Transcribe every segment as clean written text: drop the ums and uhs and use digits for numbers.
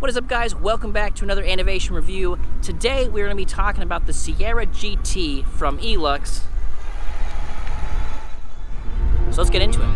What is up, guys? Welcome back to another innovation review. Today we're going to be talking about the Sierra GT from ELUX. So let's get into it.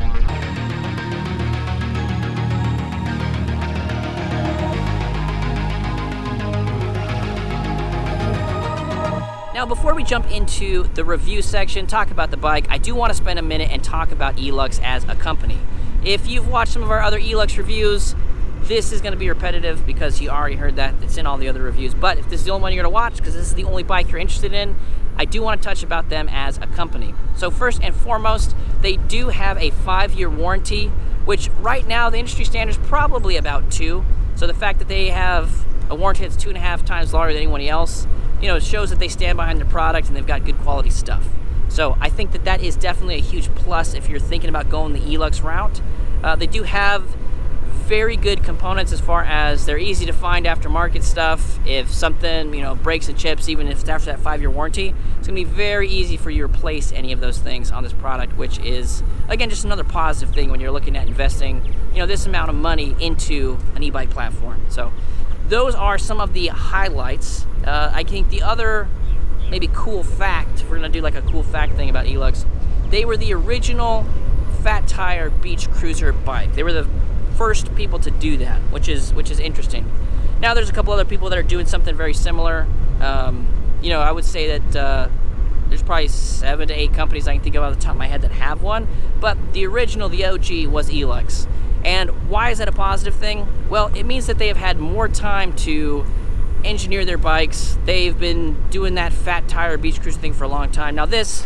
Now, before we jump into the review section, talk about the bike, I do want to spend a minute and talk about ELUX as a company. If you've watched some of our other ELUX reviews, this is going to be repetitive because you already heard that. It's in all the other reviews. But if this is the only one you're going to watch, because this is the only bike you're interested in, I do want to touch about them as a company. So first and foremost, they do have a 5-year warranty, which right now the industry standard is probably about 2. So the fact that they have a warranty that's 2.5 times longer than anyone else, you know, it shows that they stand behind their product and they've got good quality stuff. So I think that that is definitely a huge plus if you're thinking about going the ELUX route. They do have very good components as far as they're easy to find aftermarket stuff. If something, you know, breaks and chips, even if it's after that 5-year warranty, it's gonna be very easy for you to replace any of those things on this product, which is, again, just another positive thing when you're looking at investing, you know, this amount of money into an e-bike platform. So those are some of the highlights. I think the other maybe cool fact, if we're gonna do like a cool fact thing about ELUX, they were the original fat tire beach cruiser bike. They were the first people to do that, which is interesting. Now there's a couple other people that are doing something very similar. You know, I would say that there's probably 7 to 8 companies I can think of off the top of my head that have one, but the original, the OG, was ELUX. And why is that a positive thing? Well, it means that they have had more time to engineer their bikes. They've been doing that fat tire beach cruiser thing for a long time. Now this,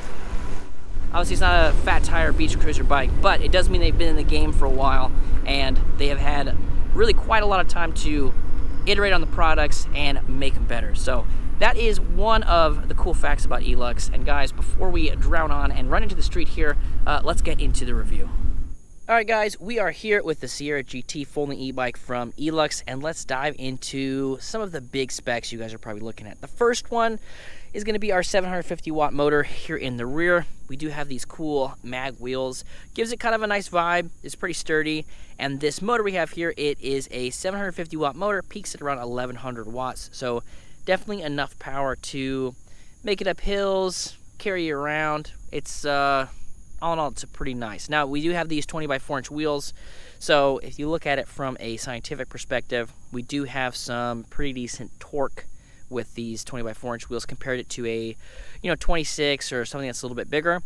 obviously it's not a fat tire beach cruiser bike, but it does mean they've been in the game for a while and they have had really quite a lot of time to iterate on the products and make them better. So that is one of the cool facts about ELUX. And guys, before we drown on and run into the street here, let's get into the review. All right, guys, we are here with the Sierra GT folding e-bike from ELUX, and let's dive into some of the big specs you guys are probably looking at. The first one is going to be our 750 watt motor here in the rear. We do have these cool mag wheels. Gives it kind of a nice vibe. It's pretty sturdy. And this motor we have here, it is a 750 watt motor, peaks at around 1100 watts. So definitely enough power to make it up hills, carry you around. It's all in all, it's pretty nice. Now, we do have these 20 by 4 inch wheels. So if you look at it from a scientific perspective, we do have some pretty decent torque with these 20 by 4 inch wheels compared it to a, 26 or something that's a little bit bigger.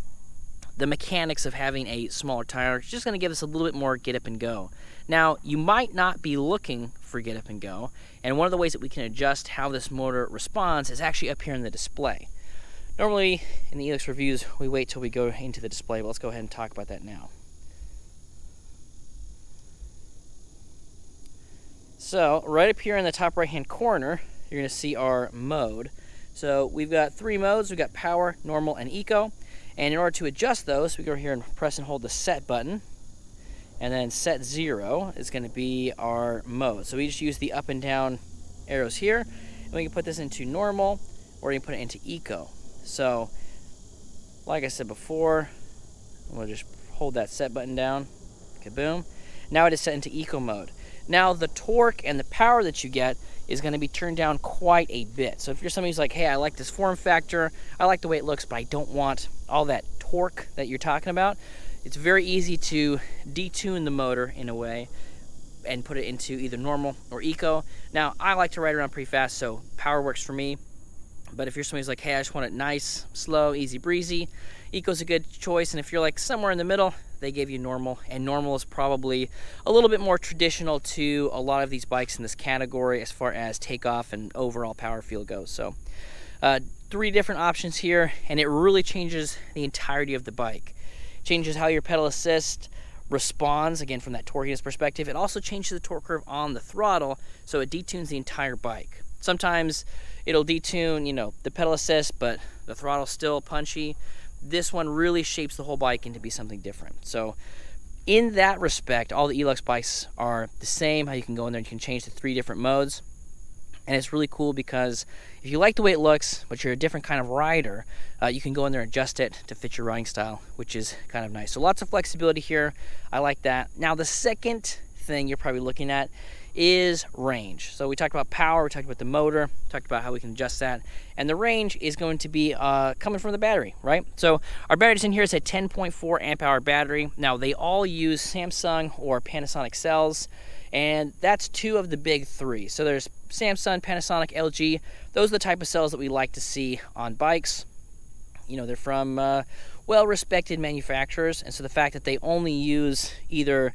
The mechanics of having a smaller tire is just going to give us a little bit more get up and go. Now, you might not be looking for get up and go, and one of the ways that we can adjust how this motor responds is actually up here in the display. Normally, in the ELUX reviews, we wait till we go into the display, but let's go ahead and talk about that now. So, right up here in the top right-hand corner, you're going to see our mode. So, we've got 3 modes. We've got power, normal, and eco. And in order to adjust those, we go here and press and hold the set button. And then set 0 is going to be our mode. So, we just use the up and down arrows here. And we can put this into normal, or we can put it into eco. So, like I said before, we'll just hold that set button down. Kaboom. Now it is set into eco mode. Now the torque and the power that you get is going to be turned down quite a bit. So if you're somebody who's like, hey, I like this form factor, I like the way it looks, but I don't want all that torque that you're talking about, it's very easy to detune the motor in a way and put it into either normal or eco. Now, I like to ride around pretty fast, so power works for me. But if you're somebody who's like, hey, I just want it nice, slow, easy breezy, eco's a good choice. And if you're like somewhere in the middle, they gave you normal. And normal is probably a little bit more traditional to a lot of these bikes in this category as far as takeoff and overall power feel goes. So 3 different options here, and it really changes the entirety of the bike. Changes how your pedal assist responds, again, from that torquiness perspective. It also changes the torque curve on the throttle, so it detunes the entire bike. Sometimes it'll detune, the pedal assist, but the throttle's still punchy. This one really shapes the whole bike into be something different. So in that respect, all the ELUX bikes are the same. How you can go in there and you can change the 3 different modes. And it's really cool because if you like the way it looks, but you're a different kind of rider, you can go in there and adjust it to fit your riding style, which is kind of nice. So lots of flexibility here. I like that. Now the second thing you're probably looking at is range. So we talked about power, we talked about the motor, talked about how we can adjust that, and the range is going to be coming from the battery, right? So our batteries in here is a 10.4 amp hour battery. Now they all use Samsung or Panasonic cells, and that's two of the big three. So there's Samsung, Panasonic, LG. Those are the type of cells that we like to see on bikes. You know, they're from well-respected manufacturers, and so the fact that they only use either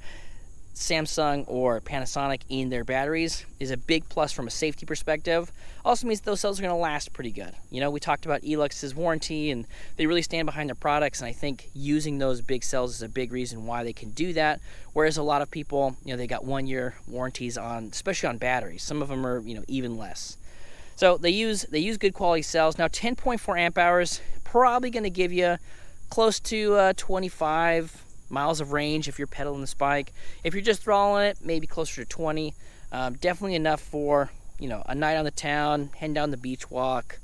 Samsung or Panasonic in their batteries is a big plus from a safety perspective. Also means those cells are going to last pretty good. You know, we talked about ELUX's warranty, and they really stand behind their products, and I think using those big cells is a big reason why they can do that. Whereas a lot of people, you know, they got 1-year warranties on, especially on batteries. Some of them are, you know, even less. So they use good quality cells. Now 10.4 amp hours, probably going to give you close to 25 miles of range if you're pedaling this bike. If you're just throttling it, maybe closer to 20. Definitely enough for, you know, a night on the town, heading down the beach walk,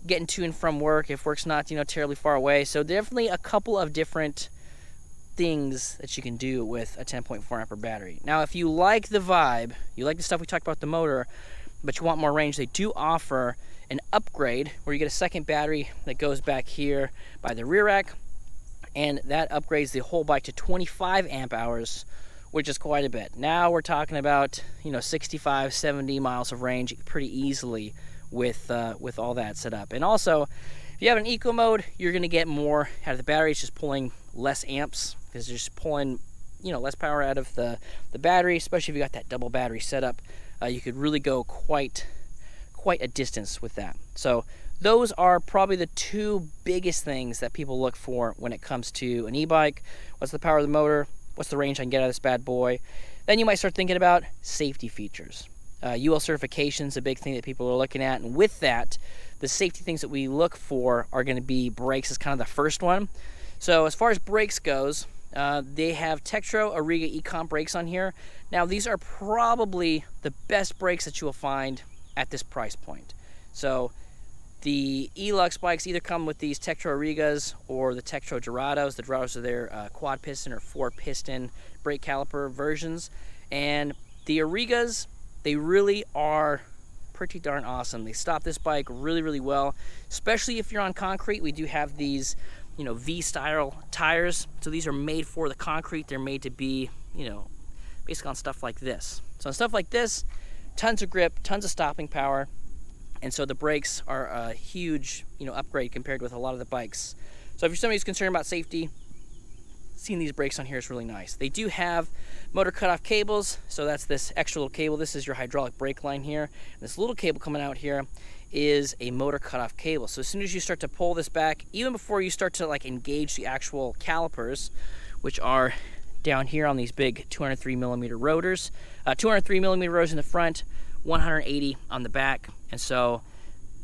getting to and from work if work's not, you know, terribly far away. So definitely a couple of different things that you can do with a 10.4 amp battery. Now, if you like the vibe, you like the stuff we talked about the motor, but you want more range, they do offer an upgrade where you get a second battery that goes back here by the rear rack, and that upgrades the whole bike to 25 amp hours, which is quite a bit. Now we're talking about, you know, 65, 70 miles of range pretty easily with all that set up. And also, if you have an eco mode, you're going to get more out of the battery. It's just pulling less amps because you're just pulling, you know, less power out of the battery, especially if you got that double battery setup. You could really go quite a distance with that. So those are probably the two biggest things that people look for when it comes to an e-bike. What's the power of the motor? What's the range I can get out of this bad boy? Then you might start thinking about safety features. UL certification is a big thing that people are looking at, and with that, the safety things that we look for are going to be brakes is kind of the first one. So as far as brakes goes, they have Tektro Auriga Ecomp brakes on here. Now these are probably the best brakes that you will find at this price point. So the ELUX bikes either come with these Tektro Aurigas or the Tektro Dorados. The Dorados are their quad piston or 4-piston brake caliper versions. And the Aurigas, they really are pretty darn awesome. They stop this bike really, really well, especially if you're on concrete. We do have these, you know, V-style tires. So these are made for the concrete. They're made to be, you know, basically on stuff like this. So on stuff like this, tons of grip, tons of stopping power. And so the brakes are a huge, you know, upgrade compared with a lot of the bikes. So if you're somebody who's concerned about safety, seeing these brakes on here is really nice. They do have motor cutoff cables, so that's this extra little cable. This is your hydraulic brake line here. And this little cable coming out here is a motor cutoff cable. So as soon as you start to pull this back, even before you start to like engage the actual calipers, which are down here on these big 203 millimeter rotors, 203 millimeter rotors in the front, 180 on the back. And so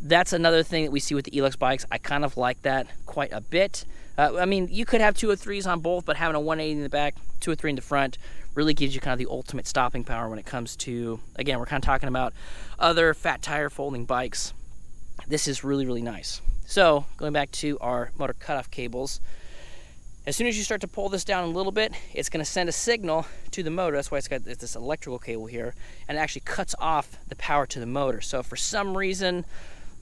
that's another thing that we see with the ELUX bikes. I kind of like that quite a bit. I mean, you could have 203s on both, but having a 180 in the back, 203 in the front really gives you kind of the ultimate stopping power when it comes to, again, we're kind of talking about other fat tire folding bikes. This is really, really nice. So going back to our motor cutoff cables, as soon as you start to pull this down a little bit, it's going to send a signal to the motor. That's why it's got this electrical cable here, and it actually cuts off the power to the motor. So if for some reason,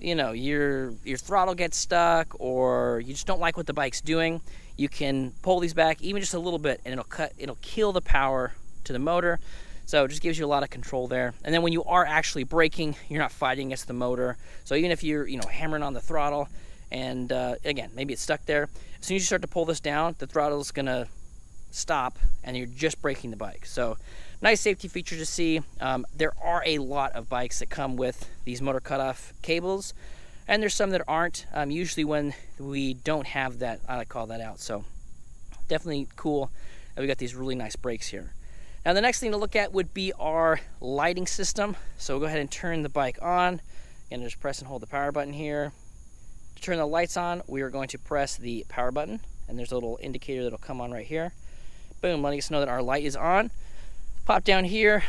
you know, your throttle gets stuck or you just don't like what the bike's doing, you can pull these back even just a little bit, and it'll kill the power to the motor. So it just gives you a lot of control there. And then when you are actually braking, you're not fighting against the motor. So even if you're, you know, hammering on the throttle, and again, maybe it's stuck there, as soon as you start to pull this down, the throttle is gonna stop, and you're just braking the bike. So nice safety feature to see. There are a lot of bikes that come with these motor cutoff cables, and there's some that aren't. Usually when we don't have that, I like to call that out. So definitely cool that we got these really nice brakes here. Now the next thing to look at would be our lighting system. So we'll go ahead and turn the bike on. Again, just press and hold the power button here. To turn the lights on, we are going to press the power button, and there's a little indicator that'll come on right here. Boom, letting us know that our light is on. Pop down here,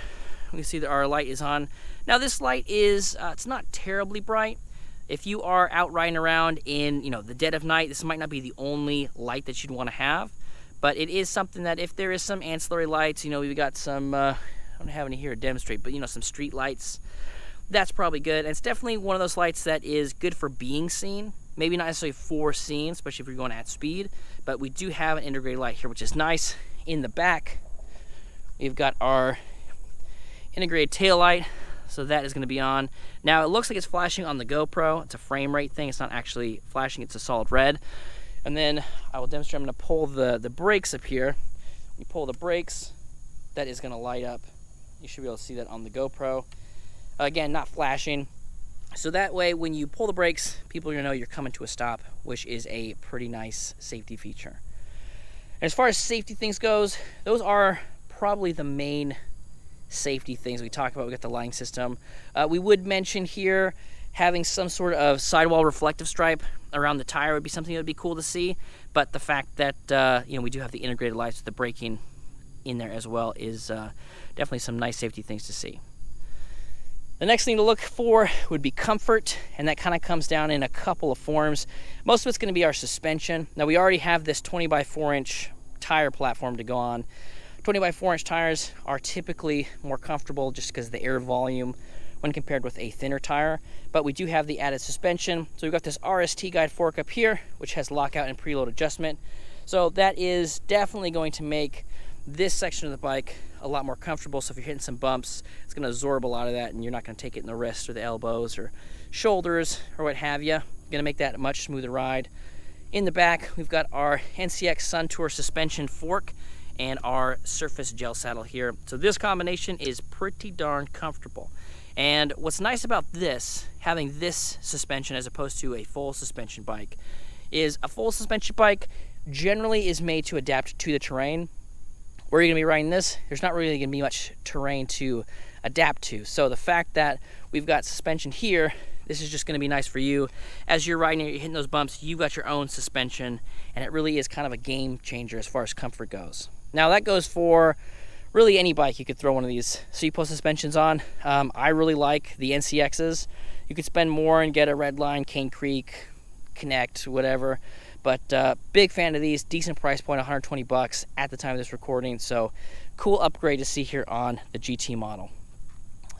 we can see that our light is on. Now this light is, it's not terribly bright. If you are out riding around in, you know, the dead of night, this might not be the only light that you'd want to have, but it is something that if there is some ancillary lights, you know, we've got some don't have any here to demonstrate, but you know, some street lights. That's probably good. And it's definitely one of those lights that is good for being seen. Maybe not necessarily for seeing, especially if you're going at speed, but we do have an integrated light here, which is nice. In the back, we've got our integrated tail light, so that is going to be on. Now, it looks like it's flashing on the GoPro. It's a frame rate thing. It's not actually flashing. It's a solid red. And then I will demonstrate. I'm going to pull the brakes up here. You pull the brakes, that is going to light up. You should be able to see that on the GoPro. Again, not flashing. So that way, when you pull the brakes, people are going to know you're coming to a stop, which is a pretty nice safety feature. And as far as safety things goes, those are probably the main safety things we talk about. We got the lighting system. We would mention here having some sort of sidewall reflective stripe around the tire would be something that would be cool to see. But the fact that you know, we do have the integrated lights with the braking in there as well is definitely some nice safety things to see. The next thing to look for would be comfort, and that kind of comes down in a couple of forms. Most of it's going to be our suspension. Now, we already have this 20 by 4 inch tire platform to go on. 20 by 4 inch tires are typically more comfortable just because of the air volume when compared with a thinner tire, but we do have the added suspension. So we've got this RST guide fork up here, which has lockout and preload adjustment. So that is definitely going to make this section of the bike a lot more comfortable. So if you're hitting some bumps, it's going to absorb a lot of that, and you're not going to take it in the wrists or the elbows or shoulders or what have you. Going to make that a much smoother ride. In the back, we've got our NCX Sun Tour suspension fork and our surface gel saddle here. So this combination is pretty darn comfortable. And what's nice about this, having this suspension as opposed to a full suspension bike, is a full suspension bike generally is made to adapt to the terrain. Where you're going to be riding this, there's not really going to be much terrain to adapt to. So the fact that we've got suspension here, this is just going to be nice for you. As you're riding it, you're hitting those bumps, you've got your own suspension, and it really is kind of a game changer as far as comfort goes. Now that goes for really any bike. You could throw one of these C-post suspensions on. I really like the NCXs. You could spend more and get a Redline, Cane Creek, Connect, whatever. But big fan of these. Decent price point, 120 bucks at the time of this recording. So cool upgrade to see here on the GT model.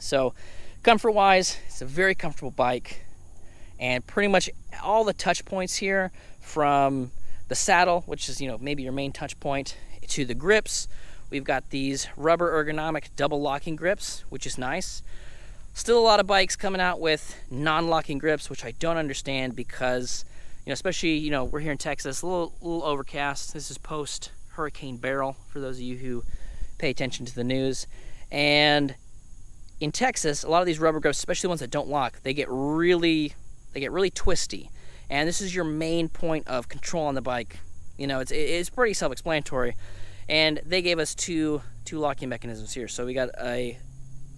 So comfort wise, it's a very comfortable bike, and pretty much all the touch points here, from the saddle, which is, you know, maybe your main touch point, to the grips. We've got these rubber ergonomic double locking grips, which is nice. Still a lot of bikes coming out with non-locking grips, which I don't understand, because, you know, especially, you know, we're here in Texas, a little overcast. This is post Hurricane Beryl, for those of you who pay attention to the news. And in Texas, a lot of these rubber grips, especially the ones that don't lock, they get really twisty. And this is your main point of control on the bike. You know, it's pretty self-explanatory. And they gave us two locking mechanisms here. So we got a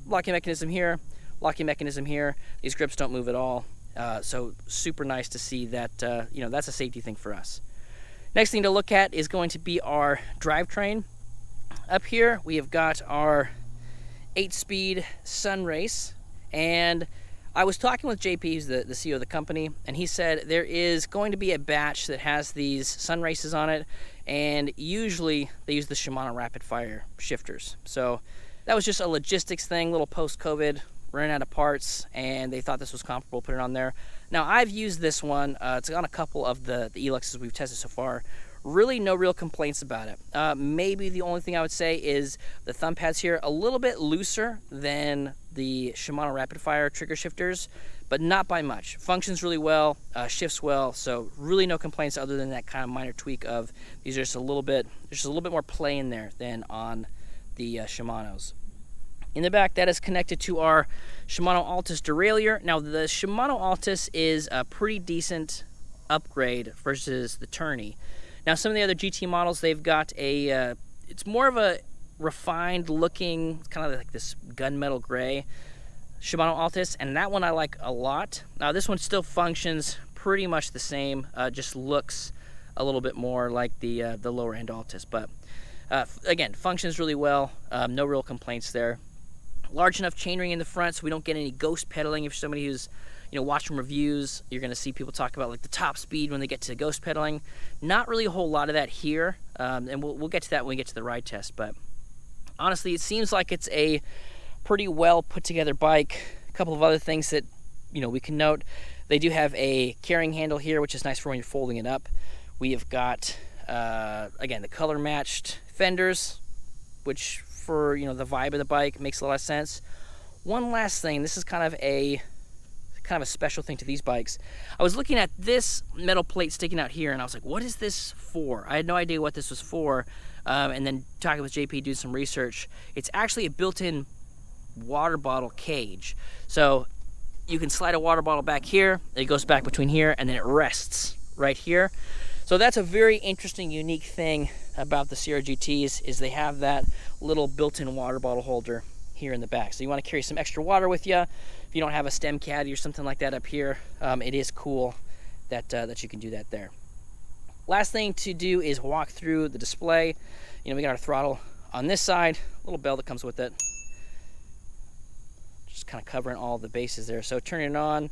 locking mechanism here, locking mechanism here. These grips don't move at all. So super nice to see that, you know, that's a safety thing for us. Next thing to look at is going to be our drivetrain. Up here, we have got our 8-speed Sun Race. And I was talking with JP, who's the CEO of the company, and he said there is going to be a batch that has these Sun Races on it, and usually they use the Shimano Rapid Fire shifters. So that was just a logistics thing, little post-COVID, running out of parts, and they thought this was comparable, put it on there. Now, I've used this one. It's on a couple of the ELUXs we've tested so far. Really no real complaints about it. Maybe the only thing I would say is the thumb pads here, a little bit looser than the Shimano Rapid Fire trigger shifters, but not by much. Functions really well, shifts well, so really no complaints other than that kind of minor tweak of these are just a little bit, there's just a little bit more play in there than on the Shimanos. In the back, that is connected to our Shimano Altus derailleur. Now, the Shimano Altus is a pretty decent upgrade versus the Tourney. Now, some of the other GT models, they've got a, it's more of a refined looking, kind of like this gunmetal gray Shimano Altus, and that one I like a lot. Now, this one still functions pretty much the same, just looks a little bit more like the lower end Altus, but again, functions really well, no real complaints there. Large enough chainring in the front so we don't get any ghost pedaling. If somebody who's, you know, watching reviews, you're going to see people talk about like the top speed when they get to ghost pedaling. Not really a whole lot of that here, and we'll get to that when we get to the ride test. But honestly, it seems like it's a pretty well put together bike. A couple of other things that, we can note. They do have a carrying handle here, which is nice for when you're folding it up. We have got, again, the color matched fenders, which for, the vibe of the bike makes a lot of sense. One last thing, this is kind of a special thing to these bikes. I was looking at this metal plate sticking out here, and I was like, what is this for? I had no idea what this was for. And then talking with JP, doing some research, it's actually a built-in water bottle cage. So you can slide a water bottle back here, it goes back between here, and then it rests right here. So that's a very interesting, unique thing about the Sierra GTs, is they have that little built-in water bottle holder here in the back. So you want to carry some extra water with you. If you don't have a stem caddy or something like that up here, it is cool that you can do that there. Last thing to do is walk through the display. We got our throttle on this side, little bell that comes with it. Just kind of covering all the bases there. So turning it on,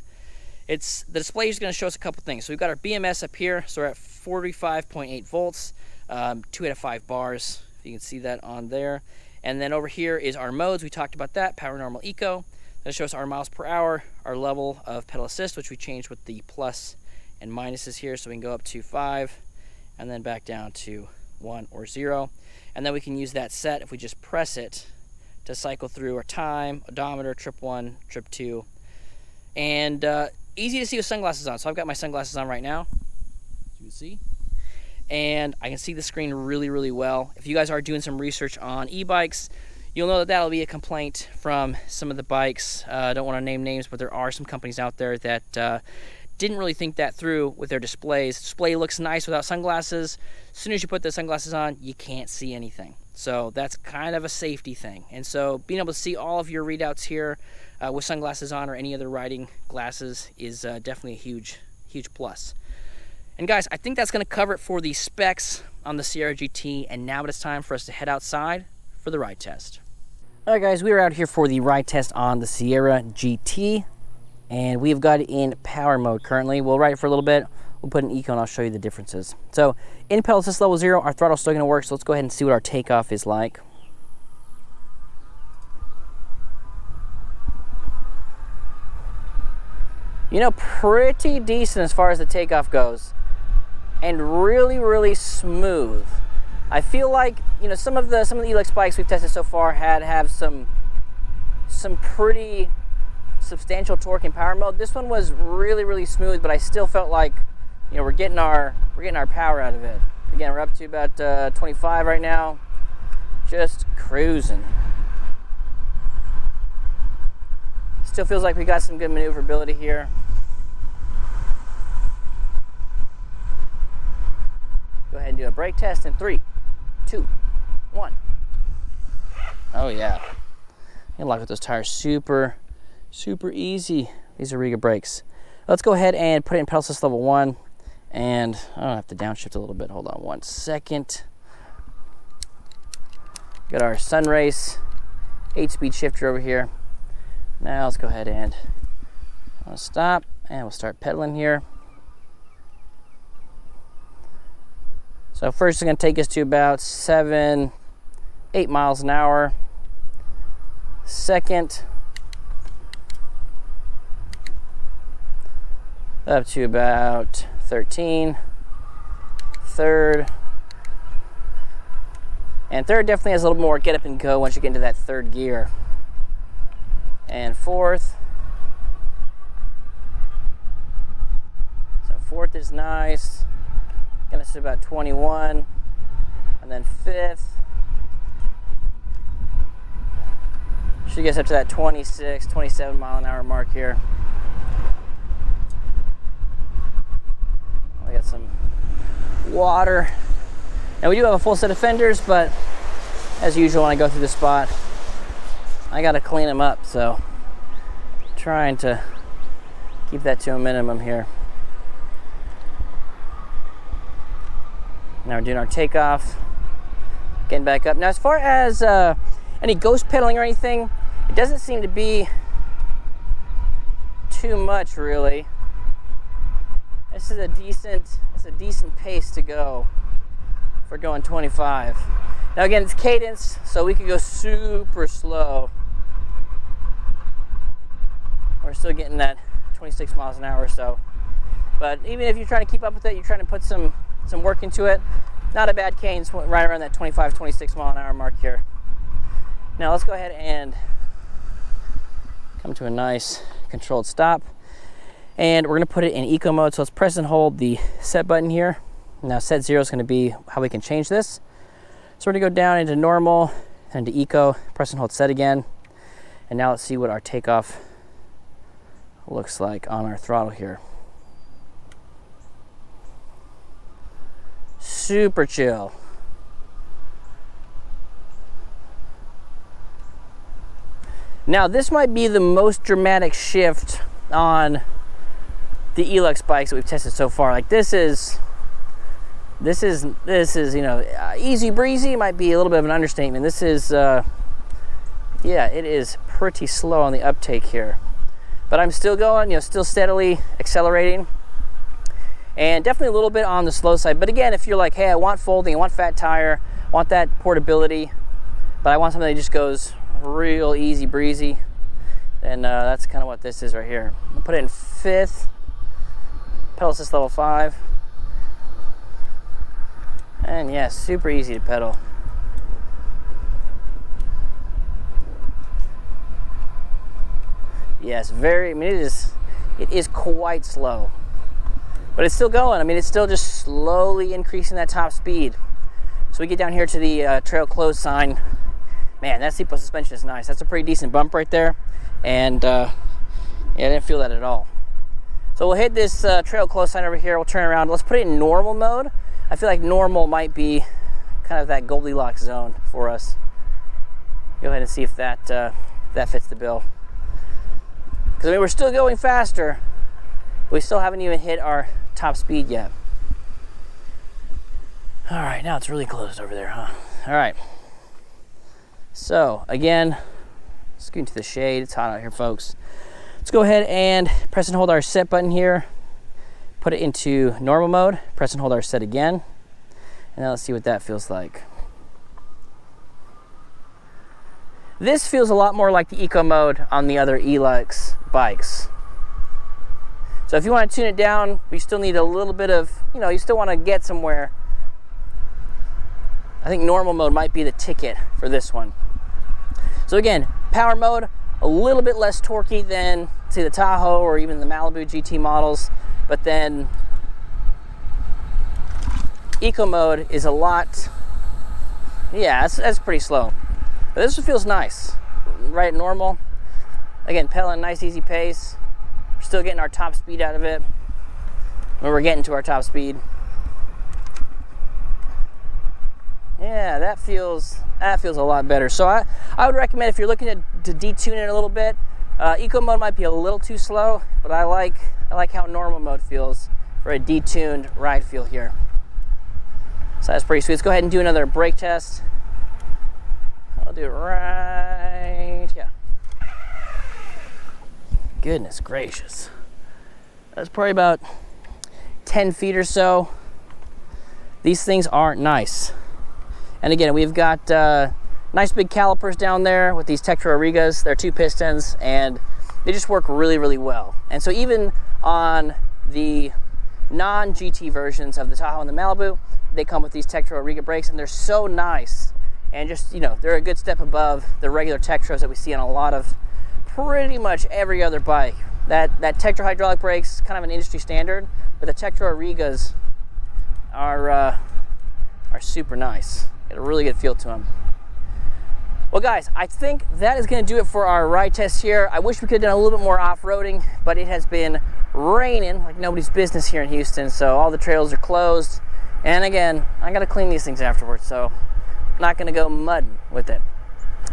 the display is going to show us a couple things. So we've got our BMS up here, so we're at 45.8 volts, 2 out of 5 bars, if you can see that on there. And then over here is our modes. We talked about that, power, normal, eco. That'll show us our miles per hour, our level of pedal assist, which we changed with the plus and minuses here, so we can go up to 5 and then back down to 1 or 0. And then we can use that set, if we just press it, to cycle through our time, odometer, trip 1, trip 2. And easy to see with sunglasses on. So I've got my sunglasses on right now, as you can see. And I can see the screen really, really well. If you guys are doing some research on e-bikes, you'll know that that'll be a complaint from some of the bikes. I don't want to name names, but there are some companies out there that didn't really think that through with their displays. The display looks nice without sunglasses. As soon as you put the sunglasses on, you can't see anything. So that's kind of a safety thing. And so being able to see all of your readouts here with sunglasses on or any other riding glasses is definitely a huge, huge plus. And guys, I think that's going to cover it for the specs on the Sierra GT, and now it is time for us to head outside for the ride test. All right, guys, we are out here for the ride test on the Sierra GT, and we've got it in power mode currently. We'll ride it for a little bit. We'll put in eco, and I'll show you the differences. So in pedal assist level 0, our throttle's still going to work, so let's go ahead and see what our takeoff is like. Pretty decent as far as the takeoff goes, and really, really smooth. I feel like, some of the ELUX bikes we've tested so far have some pretty substantial torque in power mode. This one was really, really smooth, but I still felt like, we're getting our power out of it. Again, we're up to about 25 right now, just cruising. Still feels like we got some good maneuverability here. Go ahead and do a brake test in 3, 2, 1. Oh yeah. You lock with those tires super, super easy. These are Riga brakes. Let's go ahead and put it in pedal assist level 1. And I don't have to downshift a little bit. Hold on 1 second. Got our Sunrace 8-speed shifter over here. Now let's go ahead and stop, and we'll start pedaling here. So first it's going to take us to about 7-8 miles an hour. Second, up to about 13. Third, and third definitely has a little more get up and go once you get into that third gear. And fourth, so fourth is nice, gonna sit about 21, and then fifth should get us up to that 26, 27 mile an hour mark here. We got some water. Now we do have a full set of fenders, but as usual when I go through the spot, I gotta clean them up, so trying to keep that to a minimum here. Now we're doing our takeoff, getting back up. Now as far as any ghost pedaling or anything, it doesn't seem to be too much really. This is a decent pace to go for going 25. Now again, it's cadence, so we could go super slow. We're still getting that 26 miles an hour or so. But even if you're trying to keep up with it, you're trying to put some work into it, not a bad cadence, right around that 25, 26 mile an hour mark here. Now let's go ahead and come to a nice controlled stop. And we're gonna put it in eco mode, so let's press and hold the set button here. Now set 0 is gonna be how we can change this. So we're gonna go down into normal, and to eco, press and hold set again. And now let's see what our takeoff looks like on our throttle here. Super chill. Now this might be the most dramatic shift on the ELUX bikes that we've tested so far. Like this is you know, easy breezy might be a little bit of an understatement. This is yeah, it is pretty slow on the uptake here, but I'm still going, you know, still steadily accelerating, and definitely a little bit on the slow side. But again, if you're like, hey, I want folding, I want fat tire, I want that portability, but I want something that just goes real easy breezy, then that's kind of what this is right here. I'll put it in 5th, pedal assist level 5, and yeah, super easy to pedal. Yes, very, I mean, it is quite slow, but it's still going. I mean, it's still just slowly increasing that top speed. So we get down here to the trail close sign. Man, that seatbelt suspension is nice. That's a pretty decent bump right there. And yeah, I didn't feel that at all. So we'll hit this trail close sign over here. We'll turn around. Let's put it in normal mode. I feel like normal might be kind of that Goldilocks zone for us. Go ahead and see if that fits the bill. Because I mean, we're still going faster. We still haven't even hit our top speed yet. All right, now it's really closed over there, huh? All right. So again, let's go into the shade. It's hot out here, folks. Let's go ahead and press and hold our set button here. Put it into normal mode. Press and hold our set again. And now let's see what that feels like. This feels a lot more like the eco mode on the other ELUX bikes. So if you want to tune it down, we still need a little bit of, you know, you still want to get somewhere. I think normal mode might be the ticket for this one. So again, power mode, a little bit less torquey than, say, the Tahoe or even the Malibu GT models, but then eco mode is a lot, yeah, that's pretty slow. But this one feels nice, right at normal. Again, pedaling nice, easy pace. We're still getting our top speed out of it when we're getting to our top speed. Yeah, that feels a lot better. So I would recommend, if you're looking to detune it a little bit, eco mode might be a little too slow, but I like how normal mode feels for a detuned ride feel here. So that's pretty sweet. Let's go ahead and do another brake test. I'll do it right, yeah. Goodness gracious. That's probably about 10 feet or so. These things aren't nice. And again, we've got nice big calipers down there with these Tektro Aurigas. They're 2 pistons, and they just work really, really well. And so even on the non-GT versions of the Tahoe and the Malibu, they come with these Tektro Auriga brakes, and they're so nice. And just, you know, they're a good step above the regular Tektros that we see on a lot of pretty much every other bike. That Tektro hydraulic brakes, kind of an industry standard, but the Tektro Aurigas are super nice. Get a really good feel to them. Well guys, I think that is going to do it for our ride test here. I wish we could have done a little bit more off-roading, but it has been raining like nobody's business here in Houston, so all the trails are closed. And again, I got to clean these things afterwards, so I'm not going to go mudding with it.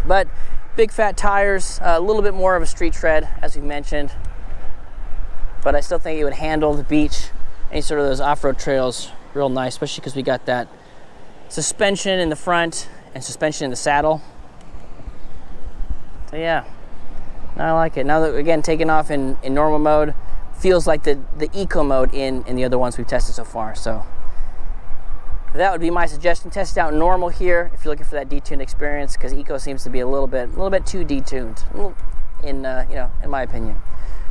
But big fat tires, a little bit more of a street tread, as we mentioned, but I still think it would handle the beach, any sort of those off-road trails real nice, especially because we got that suspension in the front and suspension in the saddle. So yeah, I like it. Now that, again, taking off in normal mode, feels like the eco mode in the other ones we've tested so far. So that would be my suggestion. Test it out normal here if you're looking for that detuned experience, because Eco seems to be a little bit too detuned, in in my opinion.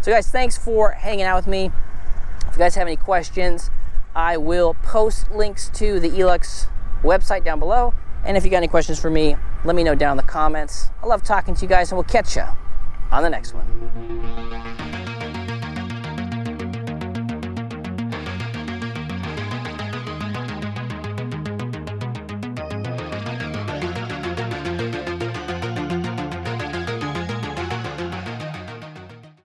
So guys, thanks for hanging out with me. If you guys have any questions, I will post links to the ELUX website down below. And if you got any questions for me, let me know down in the comments. I love talking to you guys, and we'll catch you on the next one.